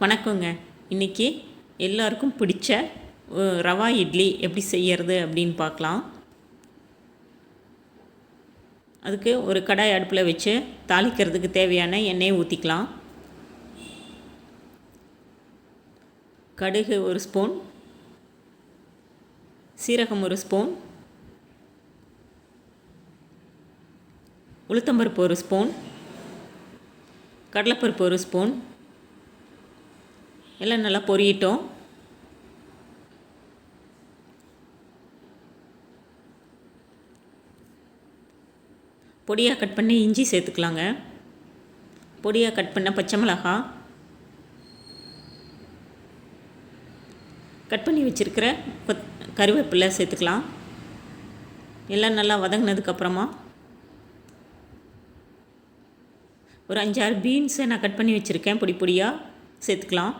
வணக்கங்க. இன்றைக்கி எல்லாருக்கும் பிடிச்ச ரவா இட்லி எப்படி செய்யறது அப்படின்னு பார்க்கலாம். அதுக்கு ஒரு கடாய் அடுப்பில் வச்சு தாளிக்கிறதுக்கு தேவையான எண்ணெயை ஊற்றிக்கலாம். கடுகு ஒரு ஸ்பூன், சீரகம் ஒரு ஸ்பூன், உளுத்தம்பருப்பு ஒரு ஸ்பூன், கடலைப்பருப்பு ஒரு ஸ்பூன் எல்லாம் நல்லா பொரியட்டும். பொடியாக கட் பண்ணி இஞ்சி சேர்த்துக்கலாங்க. பொடியாக கட் பண்ண பச்சை மிளகாய், கட் பண்ணி வச்சுருக்கிற கருவேப்பிலை சேர்த்துக்கலாம். எல்லாம் நல்லா வதங்கினதுக்கப்புறமா ஒரு 5-6 பீன்ஸை நான் கட் பண்ணி வச்சுருக்கேன், பொடி பொடியாக சேர்த்துக்கலாம்.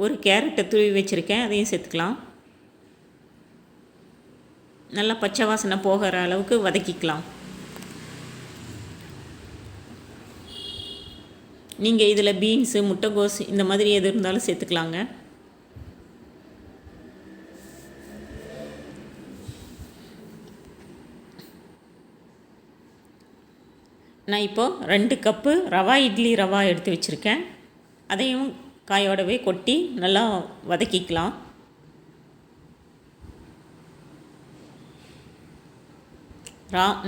ஒரு கேரட்டை துருவி வச்சுருக்கேன், அதையும் சேர்த்துக்கலாம். நல்லா பச்சை வாசனை போகிற அளவுக்கு வதக்கிக்கலாம். நீங்கள் இதில் பீன்ஸு, முட்டைகோஸ் இந்த மாதிரி எது இருந்தாலும் சேர்த்துக்கலாங்க. நான் இப்போது 2 கப்பு ரவா இட்லி ரவா எடுத்து வச்சுருக்கேன். அதையும் காயோடவே கொட்டி நல்லா வதக்கிக்கலாம்.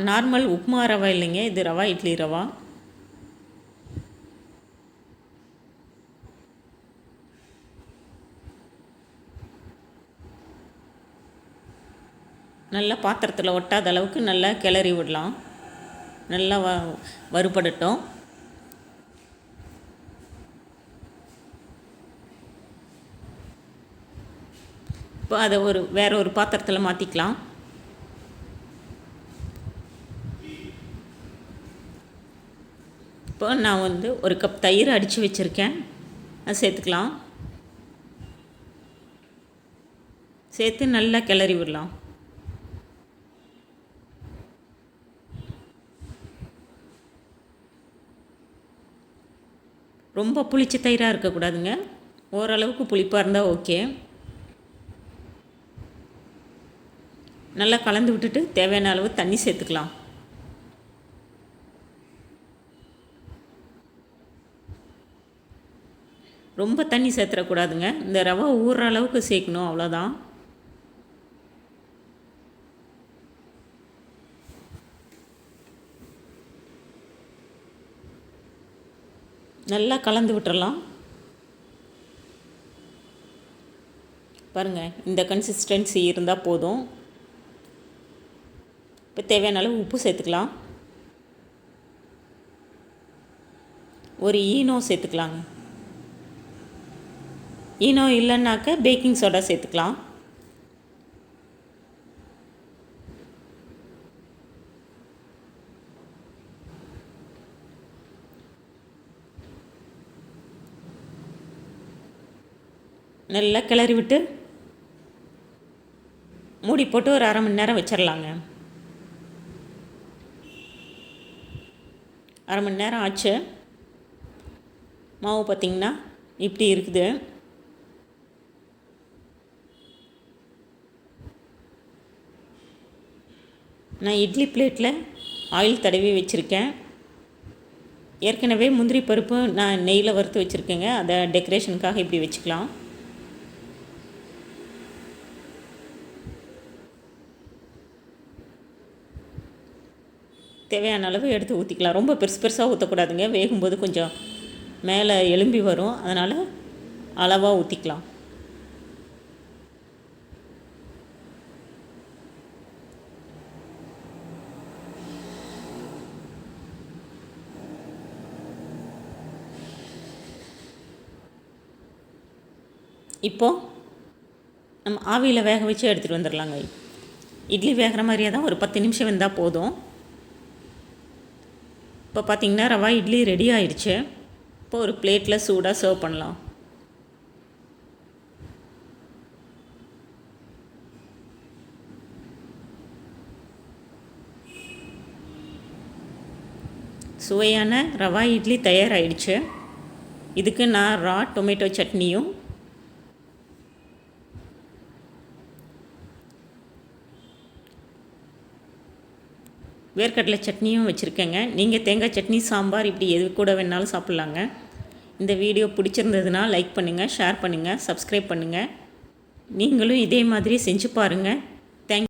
நார்மல் உப்புமா ரவா இல்லைங்க, இது ரவா இட்லி ரவா. நல்லா பாத்திரத்தில் ஒட்டாத அளவுக்கு நல்லா கிளறி விடலாம். நல்லா வறுபடட்டும். இப்போ அதை வேறு ஒரு பாத்திரத்தில் மாற்றிக்கலாம். இப்போ நான் ஒரு கப் தயிர் அடித்து வச்சுருக்கேன், அது சேர்த்துக்கலாம். சேர்த்து நல்லா கிளறி விடலாம். ரொம்ப புளிச்ச தயிராக இருக்கக்கூடாதுங்க, ஓரளவுக்கு புளிப்பாக இருந்தால் ஓகே. நல்லா கலந்து விட்டுட்டு தேவையான அளவு தண்ணி சேர்த்துக்கலாம். ரொம்ப தண்ணி சேர்த்துடக்கூடாதுங்க, இந்த ரவை ஊறுற அளவுக்கு சேர்க்கணும், அவ்வளோதான். நல்லா கலந்து விட்டுறலாம். பாருங்கள், இந்த கன்சிஸ்டன்சி இருந்தால் போதும். இப்போ தேவையான அளவு உப்பு சேர்த்துக்கலாம். ஒரு ஈனோ சேர்த்துக்கலாங்க. ஈனோ இல்லைன்னாக்க பேக்கிங் சோடா சேர்த்துக்கலாம். நல்லா கிளறி விட்டு மூடி போட்டு ஒரு 1/2 மணி நேரம் வச்சிடலாங்க. 1/2 மணி நேரம் ஆச்சு. மாவு பார்த்திங்கன்னா இப்படி இருக்குது. நான் இட்லி பிளேட்டில் ஆயில் தடவி வச்சுருக்கேன். ஏற்கனவே முந்திரி பருப்பு நான் நெய்யில் வறுத்து வச்சுருக்கேங்க, அதை டெக்கரேஷனுக்காக இப்படி வச்சுக்கலாம். தேவையான அளவு எடுத்து ஊற்றிக்கலாம். ரொம்ப பெருசாக ஊற்றக்கூடாதுங்க, வேகும்போது கொஞ்சம் மேலே எலும்பி வரும், அதனால் அளவாக ஊற்றிக்கலாம். இப்போது நம்ம ஆவியில் வேக வச்சு எடுத்துகிட்டு வந்துடலாங்க. இட்லி வேகிற மாதிரியே தான், ஒரு 10 நிமிஷம் வெந்தால் போதும். இப்போ பார்த்திங்கன்னா ரவா இட்லி ரெடி ஆயிடுச்சு. இப்போ ஒரு பிளேட்டில் சூடாக சர்வ் பண்ணலாம். சுவையான ரவா இட்லி தயாராகிடுச்சு. இதுக்கு நான் ரா டொமேட்டோ சட்னியும் வேர்க்கடலை சட்னியும் வச்சுருக்கேங்க. நீங்கள் தேங்காய் சட்னி, சாம்பார் இப்படி எது கூட வேணாலும் சாப்பிட்லாங்க. இந்த வீடியோ பிடிச்சிருந்ததுன்னா லைக் பண்ணுங்கள், ஷேர் பண்ணுங்கள், சப்ஸ்கிரைப் பண்ணுங்கள். நீங்களும் இதே மாதிரி செஞ்சு பாருங்கள்.